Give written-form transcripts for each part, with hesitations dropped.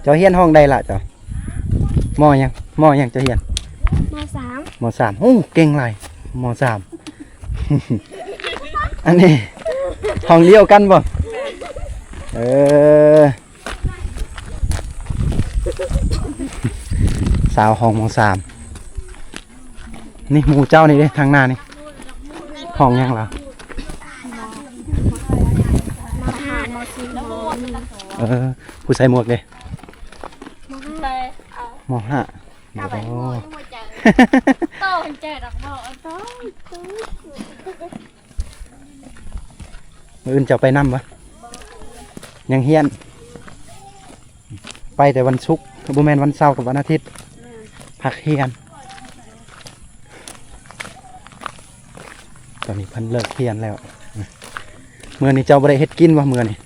เจ้าเฮียนห้องใดล่ะเจ้าหม้อยังเจ้าเฮียนมสามโอ้เก่งไรมสาม อันนี้ห้องเดียวกันบ่สาวห้องมสามนี่หมู่เจ้านี่เด้ทางหน้านี่ห้องยังล่ะผู้ใส่หมวกเลยมห้าโอ้โตเจ็ดดอกบ่โตมื้ออื่นจะไปนำบ่ยังเฮียนไปแต่วันศุกร์บ่แม่นวันเสาร์กับวันอาทิตย์พักเฮียนตอนนี้เพิ่นเลิกเฮียนแล้วมื้อนี้เจ้าบ่ได้เฮ็ดกินบ่มื้อนี้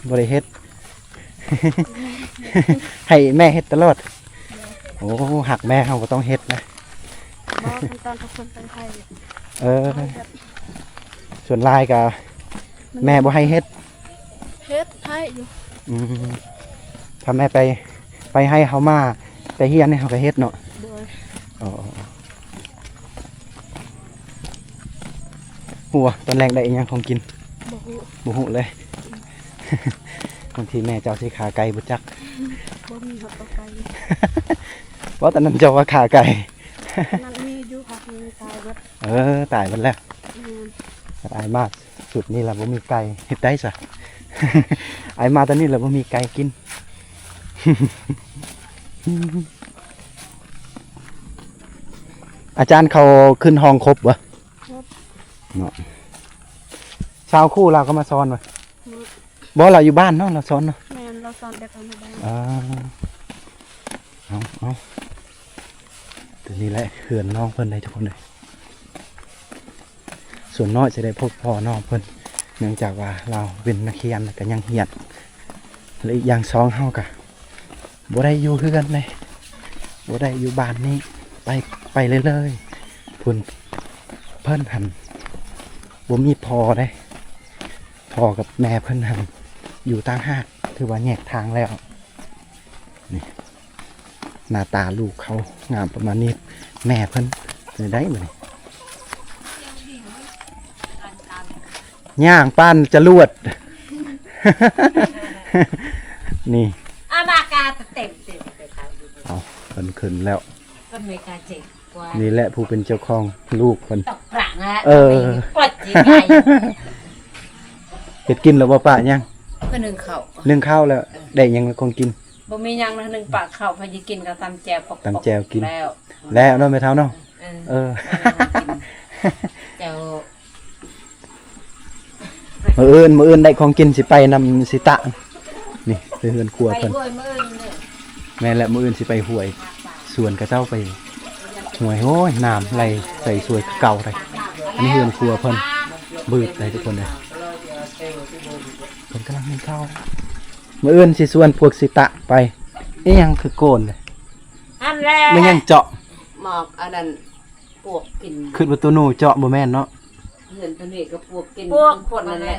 บ่ได้เฮ็ด ให้แม่เฮ็ดตลอดโอ้หักแม่เขาก็ต้องเฮ็ดนะตอนทุกคนเป็นไทยส่วนลายกับแม่บ่ให้เฮ็ดให้อยู่ถ้าแม่ไปให้เขามาไปเฮียนให้เขาก็เฮ็ดเนาะหัวตอนแรกได้ยังของกินบ่ฮู้เลยบางทีแม่เจ้าสิขาไก่บุจักบ่มีหัวไก่ว่าแต่นั้นเจ้าว่าขาไก่นั่นมีอยู่ค่ะมีตายหมดตายหมดแล้วตายมากสุดนี่แหละบ่มีไก่เฮ็ดได้ซะไอ้มาตอนนี้แหละบ่มีไก่กินอาจารย์เขาขึ้นห้องครบวะเนาะชาวคู่เราก็มาซ้อนวะบ่เราอยู่บ้านเนาะเราซ้อนเนาะแม่เราซ้อนเด็กกันอยู่บ้านเอาตัวนี้แหละเขื่อนน้องเพิ่นได้ทุกคนเลยส่วนน้อยจะได้พบพ่อน้องเพิ่นเนื่องจากว่าเราเป็นนักเรียนกันยังเหียดและอีกอย่าง2เฮากะบ่ได้อยู่คือกันเลยบ่ได้อยู่บ้านนี้ไปเลยเพิ่นหันบ่มีพอได้พ่อกับแม่เพิ่นหันอยู่ต่างหากถือว่าแยกทางแล้วนี่หน้าตาลูกเขางามประมาณนี้แม่เพิ่นจะได้ไหมย่างปั้นจะลวด นี่อามากาเต็มเอาเพิ่นขึ้นแล้วก็ไม่กาเจ็บกว่านี่แหละผู้เป็นเจ้าของลูกเพิ่นตกปรังฮะปลดจีไงเฮ็ดกินแล้วบ่ป้ายังก็นึ่งข้าวแล้วได้ยังคงกินบ่มียังนะนึ่งปากข้าวพอจะกินก็ตำแจวตำแจวกินแล้วเนาะแม่เฒ่าเนาะเจ้ามื้ออื่นได้ของกินสิไปนำสิตะนี่ไปเฮือนครัวเพิ่นแม่และมื้ออื่นสิไปห้วยสวนกระเจ้าไปห้วยโอ้ยน้ำไหลใส่สวยเก่าเลยอันนี้เฮือนครัวเพิ่นบืดเลยทุกคนเลยเพิ่นกำลังกินข้าวมื้ออื่นสิส่วนพวกสิตะไปนี่ยังคือโกนเลยอันแรกไม่ยังเจาะหมอกอันนั้นปวกกินคือประตูหนูเจาะบ่แม่นเนาะเห็นตัวนี้ก็ปวกกินทุกคนนั่นแหละ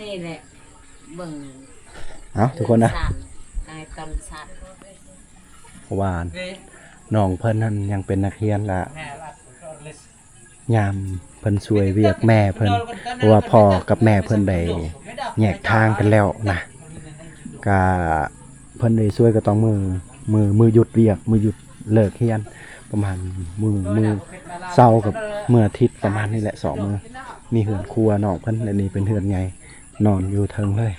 นี่แหละเบิ่งเอาทุกคนนะกายตอนสัตว์หวานน้องเพิ่นนั่นยังเป็นนักเรียนละยามเพิ่นช่วยเวียกแม่เพิ่นเพราะว่าพ่อกับแม่เพิ่นได้แยกทางกันแล้วนะก็เพิ่นได้ช่วยก็ต้องมือหยุดเวียกมือหยุดเลิกเรียนประมาณมือเช้ากับเมื่ออาทิตย์ประมาณนี้แหละ2มื้อมีเฮือนครัวน้องเพิ่นและนี่เป็นเฮือนใหญ่นอนอยู่เทิงเลย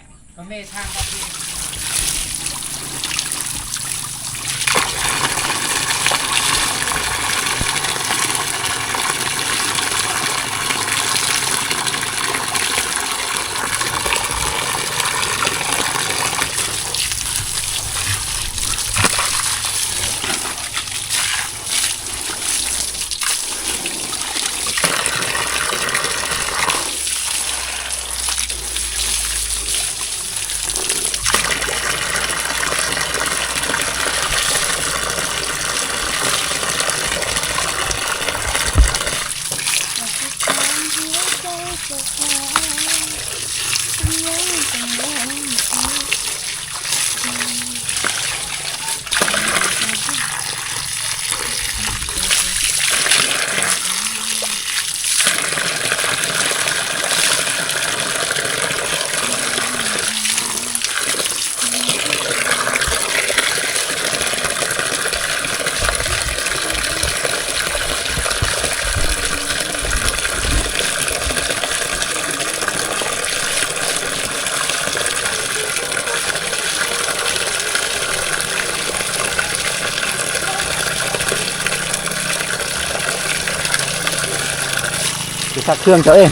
จะซักเครื่องเจ้าเอง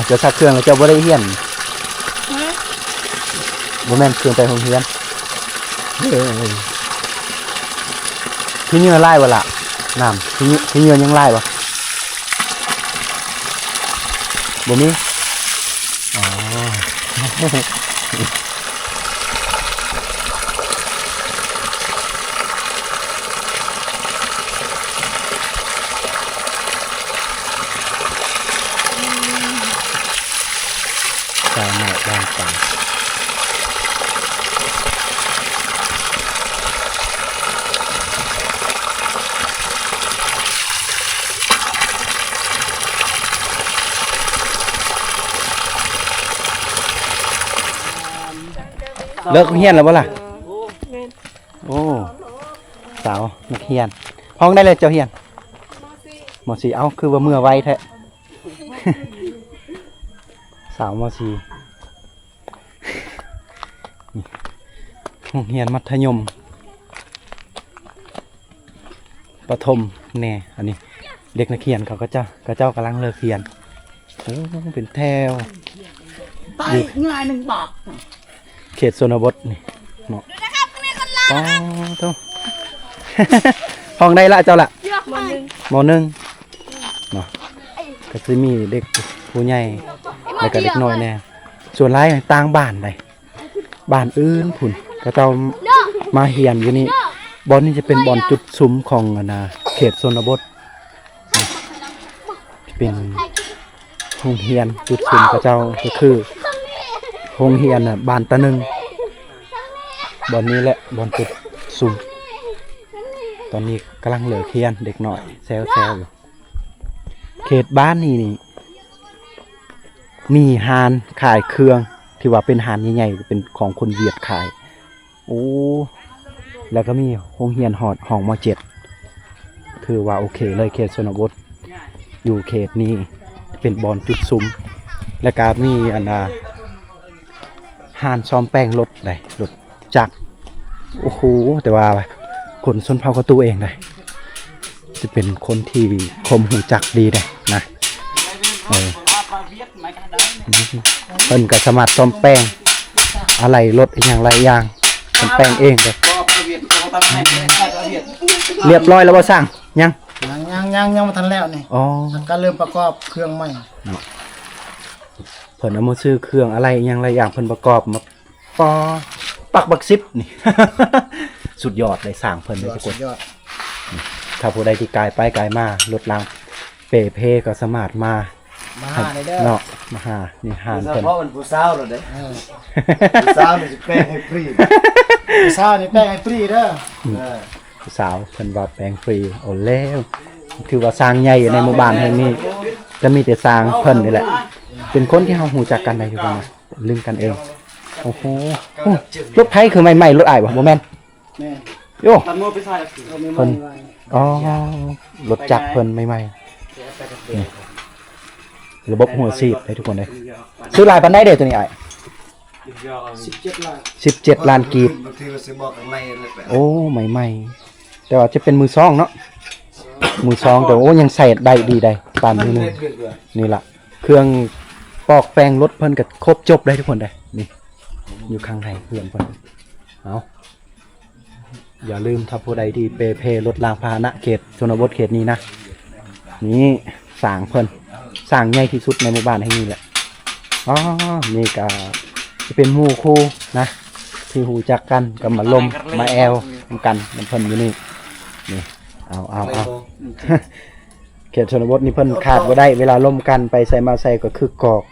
จะซักเครื่องแล้วเจ้าบ่ได้เฮียนบ่แม่นเครื่องไปโรงเรียนที่นี่มันไล่บ่ล่ะน้ำที่นี่ยังไล่บ่บ่มีอ๋อ สาวหน่อยบ้านไปเลิกเฮียนแล้วบ่ล่ะโอ้สาวนักเฮียนห้องได้เลยเจ้าเฮียนม.4เอ้าคือว่าเมื่อไวแท้ สาวม.4โรงเรียนมัธยมประถมแน่อันนี้เด็กนักเรียนเขาก็เจ้ากำลังเลิกเรียนโอ้เป็นแถวอยู่ง่ายหนึ่งบาทเขตชนบทนี่เนาะอ๋อโต ห้องได้ละเจ้าละม.1เนาะก็จะมีเด็กผู้ใหญ่แล้วก็เด็กน้อยแน่ส่วนหลายต่างบ้านเลยบ้านอื่นพุ่นก็เจ้ามาเฮียนอยู่นี่บอนนี่จะเป็นบอนจุดซุ้มของเขตชนบทเป็นโรงเรียนจุดซุ้มก็เจ้าก็คือโรงเรียนบ้านตะนึงบอนนี้แหละบอนจุดซุ้มตอนนี้กำลังเหลือเรียนเด็กหน่อยแซวอยู่เขตบ้านนี่มีหานขายเครื่องที่ว่าเป็นหานใหญ่ๆเป็นของคนเวียดขายโอ้แล้วก็มีโรงเรียนห้องม.7คือว่าโอเคเลยเขตชนบทอยู่เขตนี้เป็นบอนจุดซุ้มและก็มีหานซ้อมแป้งรถเลยรถจักรโอ้โหแต่ว่าคนชนเผ่ากระตูเองเลยจะเป็นคนที่คมหูจักดีเลยนะเพิ่นก็สามารถซ้อมแป้งอะไรรถอย่างไรอย่างซ้อมแป้งเองเลยเรียบร้อยแล้วบ่สั่งยังมาทันแล้วนี่อ๋อก็เริ่มประกอบเครื่องใหม่เพิ่นเอามาซื้อเครื่องอะไรอย่างไรอย่างเพิ่นประกอบมาปอปักบักซิบนี่ สุดยอดเลยสร้างเพิ่นเลยทุกคนถ้าผู้ใดที่กายไปกายมารถรางเปเพก็สามารถมาได้เด้อเนาะมาหานี่หานเพิ่นเพราะมันผู้สาวแล้วเด้ผู้สาวนี่สิแป้งให้ฟรีผู้สาวนี่แป้งให้ฟรีเด้อผู้สาวเพิ่นว่าแปลงฟรีโอ้แล้วถือว่าสร้างใหญ่ในหมู่บ้านแห่งนี้จะมีแต่สร้างเพิ่นนี่แหละเป็นคนที่เฮาฮู้จักกันได้อยู่กันลืมกันเองโอ้โหรถไผคือใหม่ๆรถอ้ายบ่แม่นแม่โย่เพิ่นอ๋อรถจักรเพิ่นใหม่ๆระบบหัวซีดให้ทุกคนเลยซื้อลายปันได้เด้ตัวนี้อ้าย17 ล้านกีบโอ้ใหม่ๆแต่ว่าจะเป็นมือซองเนาะมือซองแต่โอ้ยังใส่ได้ดีได้ปานนี้นี่ล่ะเครื่องปอกแป้งรถเพิ่นก็ครบจบได้ทุกคนได้นี่อยู่ข้างในเพื่อนเพิ่นเอาอย่าลืมถ้าผู้ใดที่เปเพรถรางพาหนะเขตชนบทเขตนี้นะนี่สร้างเพิ่นสร้างใหญ่ที่สุดในหมู่บ้านแห่งนี้แหละอ๋อนี่ก็จะเป็นหมู่คู่นะที่หูจักกันกับมาลมมาแอลกันมันเพิ่นอยู่นี่นี่เอา เขตชนบทนี่เพิ่นขาดบ่ได้เวลาล่มกันไปใส่มาใส่ก็คือกอก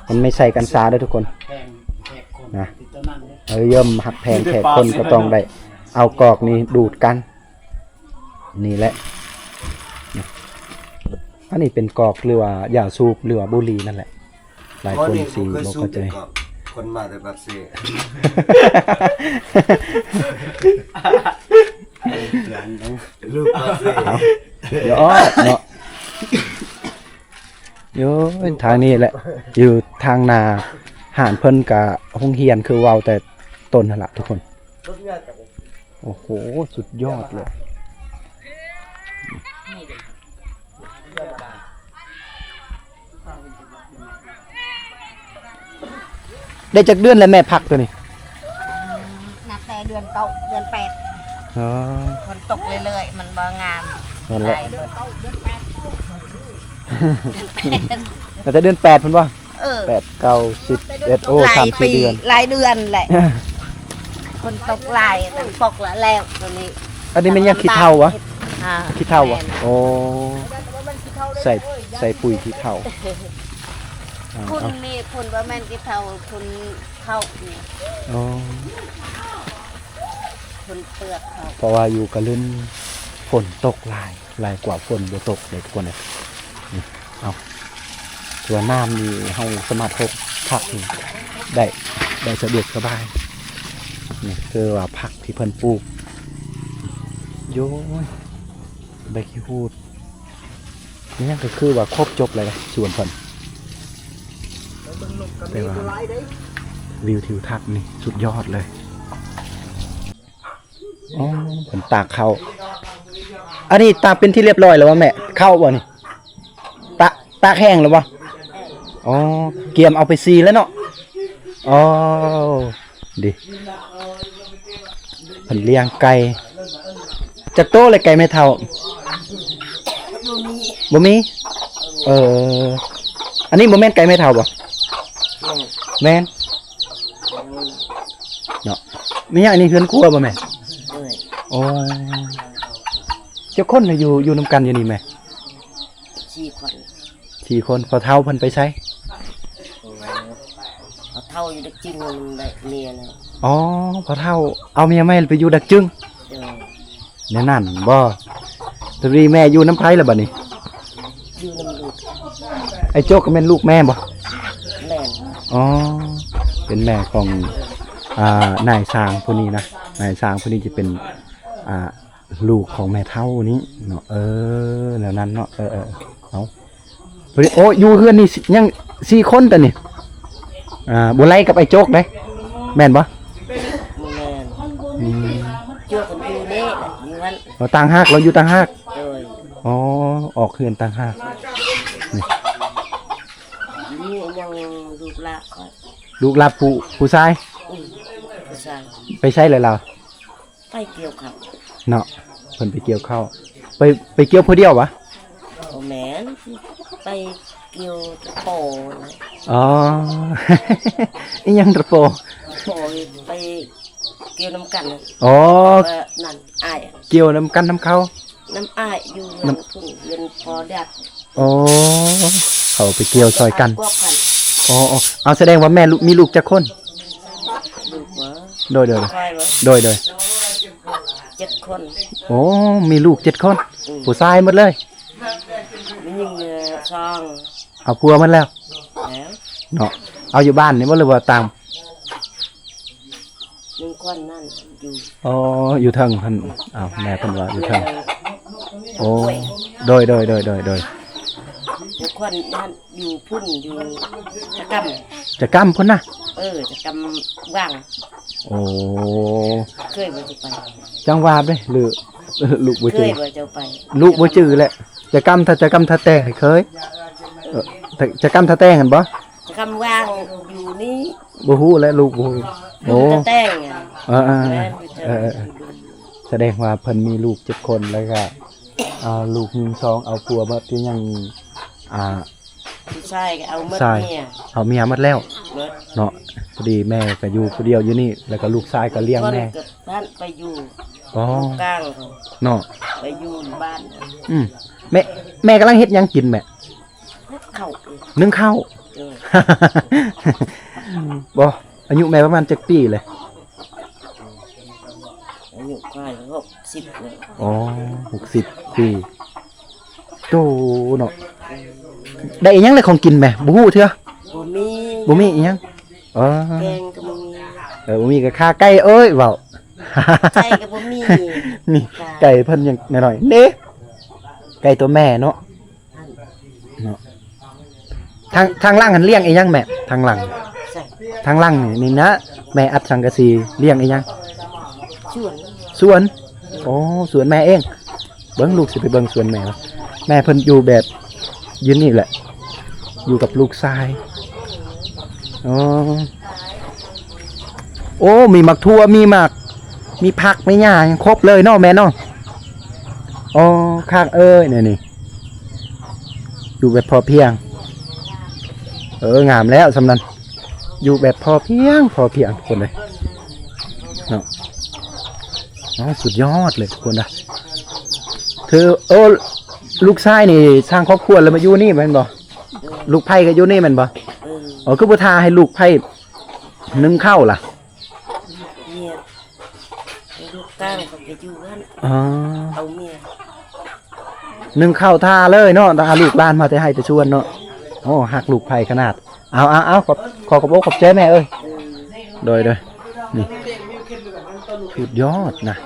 มันไม่ใส่กันซาเด้อทุกคน แพงแขกคน นะ ติดตัวนั้นเลย เยิ่มหักแพงแขกคนก็ต้องได้เอากอกนี่ดูดกันนี่แหละอันนี้เป็นกอกหรือว่ายาสูบหรือว่าบุหรี่นั่นแหละหลายคนสิบ่เข้าใจ คนมาแต่ปักเสลูกปักเส เดี๋ยวเนาะอยู่ทางนี้แหละอยู่ทางนาหานเพิ่นกะห้องเฮียนคือเว้าแต่ต้นนั่นล่ะทุกคนโอ้โหสุดยอดเลยได้จักเดือนแล้วแม่พักตัวนี้ นับแต่เดือนเก้าเดือนแปด อ๋อ มันตกเรื่อยๆมันบ่งาม นั่นแหละ เดือนเก้าเดือนแปด แต่จะเดือน8เพิ่นว่า เออ 8 9 10 11โอ้3 4เดือน หลายเดือนแหละคนตกหลายมันตกแล้วตัวนี้ อันนี้มันยังขี้เถ้าวะ อ่า ขี้เถ้าวะโอ้ใส่ปุ๋ยขี้เถ้าเอา คุณ เอา นี่คุณว่าแม่นกี่เท่าคุณเข้าเนี่ย อ๋อ คุณเปลือกเขา เพราะว่าอยู่กับลื่นฝนตกหลายกว่าฝนบ่ตกเลยทุกคนเลยนี่เอาตัวน้ำนี่เฮาสามารถพกผักนี่ได้สะดวกสบายนี่คือว่าผักที่เพิ่นปลูกโย้ยใบขี้หูดนี่ก็คือว่าครบจบเลยนะส่วนเพิ่นแต่ว่าวิวทิวทัศน์นี่สุดยอดเลยอ๋อเพิ่นตากข้าวอันนี้ตากเป็นที่เรียบร้อยแล้ววะแม่ข้าวบ่นี่ตากแห้งแล้วบ่อ๋อเกียมเอาไปซีแล้วเนาะอ๋อดิเพิ่นเลี้ยงไก่จักโตเลยไก่ไม่เท่าบ่มีอันนี้บ่แม่นไก่ไม่เท่าบ่แม่นเนาะมีอย่างนี้เฮือนครัวบ่แม่ เอ้ย อ๋อเจ้าคนน่ะอยู่นำกันอยู่นี่แม่ สี่คน 4 คนพอเฒ่าเพิ่นไปใช้ เขาเท่าอยู่ได้จริงมันได้เมียนะ อ๋อพอเฒ่าเอาเมียใหม่ไปอยู่ดักจึง เดี๋ยว แน่นั่นบ่ตรีแม่อยู่น้ำไผแล้วบัดนี้ อยู่น้ำลูก ไอ้โจกก็เป็นลูกแม่บ่ แม่น อ๋อเป็นแม่ของนายสร้างผู้นี้นะนายสร้างผู้นี้จะเป็นลูกของแม่เฒ่านี้เนาะแล้วนั้นเนาะเอาพอดีโอ้อยู่เฮือนนี่ยัง4 คนแต่นี่บ่ไล่กับไอ้โจกเด้แม่นบ่ แม่น อืม เจ้าคนอยู่นี่อยู่วัน เราต่างหากเราอยู่ต่างหาก โดย อ๋อออกเฮือนต่างหาก นี่ยังลูกละก็ ลูกหลานผู้ชาย ผู้ชาย ไปใช้เลยเรา ไปเกี่ยวเขา เนาะเพิ่นไปเกี่ยวข้าวไปเกี่ยวผู้เดียววะ โอ้แม่นไปเกี่ยวตะโปนะ อ๋อ อีหยังตะโป โปไปเกี่ยวน้ำกัน อ๋อ นั่นอ้าย เกี่ยวน้ำกันน้ำเขา น้ำอ้ายอยู่เงินพุ่นเงินพอดัด อ๋อเขาไปเกี่ยวซอยกัน กวกัน อ๋อเอาแสดงว่าแม่มีลูกจักคน ลูกว่า โดย คอยว่า โดย 7 คน โอ้มีลูก7 คนผู้ชายหมดเลย มียิงซอง เอาผัวมันแล้ว แล้ว เนาะเอาอยู่บ้านนี่บ่หรือว่าตาม 1 คนนั่นอยู่ อ๋ออยู่เทิงเพิ่นอ้าวแม่เพิ่นว่าอยู่เทิงโอ้โดย 1 คนนั่นอยู่พุ่นอยู่ตะกำ จะกำพุ่นนะ จะกำว่าง โอ้ เคยบ่จะไป จังหวาบเด้หรือลูกบ่ เค จื ย อ บ่จะไป ลูกบ่จือแหละจะกำถ้าจะกำถ้าแต่เคยจะกำถ้าแต่กันบ่ จะกำว่างอยู่นี่ บ่ฮู้แหละลูกบ่ฮู้โอ้ ตะแต้งไง เออ แม่น แสดงว่าเพิ่นมีลูก7 คนแล้วก็เอาลูกยิง2เอาผัวมาที่ยังผู้ชายก็เอาหมด ใช่ เนี่ย เอาเมียหมดแล้ว หมด เนาะพอดีแม่ก็อยู่ผู้เดียวอยู่นี่แล้วก็ลูกชายก็เลี้ยง คน แม่ กับท่านไปอยู่ อ๋อก ลางเขา เนาะ ไปอยู่บ้าน แม่กำลังเฮ็ดหยังกินแม่ เขา นึ่งข้าว เออ บ่อายุแม่ประมาณจักปีเลย อายุกว่า60เลย อ๋อ60 ปีโตเนาะได้อีหยังเลยของกินแม่บ่ฮู้เถอะ บ่มี บ่มีอีหยังอ๋อ แกงก็บ่มี บ่มีก็ค่าไก่เอ้ยเว้า ไก่ก็บ่มี นี่ไก่เพิ่นยังน้อยๆเด้ไก่ตัวแม่เนาะเนาะทางหลังหันเลี้ยงอีหยังแม่ทางหลัง ใส่ ทางหลังนี่นะแม่อัดสังกะสีเลี้ยงอีหยัง ส่วน สวนโอ้สวนแม่เองเบิ่งลูกสิไปเบิ่งสวนแม่วะแม่เพิ่นอยู่แบบยืนนี่แหละ อยู่กับลูกชายอ๋อโอ้มีหมักทั่วมีหมักมีผักไม่หญ้ายังครบเลยเนาะแม่เนาะอ๋อข้างเอ้ยนี่อยู่แบบพอเพียงงามแล้วสำนั้นอยู่แบบพอเพียงทุกคนเลยเนาะสุดยอดเลยทุกคนนะเธอลูกชายนี่สร้างครอบครัวแล้วมาอยู่นี่แม่นบ่ลูกไผ่ก็อยู่นี่แม่นบ่ คือบ่ทาให้ลูกไผ่นึ่งข้าวล่ะ เมียลูกกลางเขาไปอยู่บ้าน อ๋อ เอาเมีย นึ่งข้าวทาเลยเนาะตาลูกหลานมาแต่ให้แต่ชวนเนาะโอ้หักลูกไผ่ขนาดเอาขอบอกขอบใจแม่เอ้ยโดยนี่สุดยอดนะ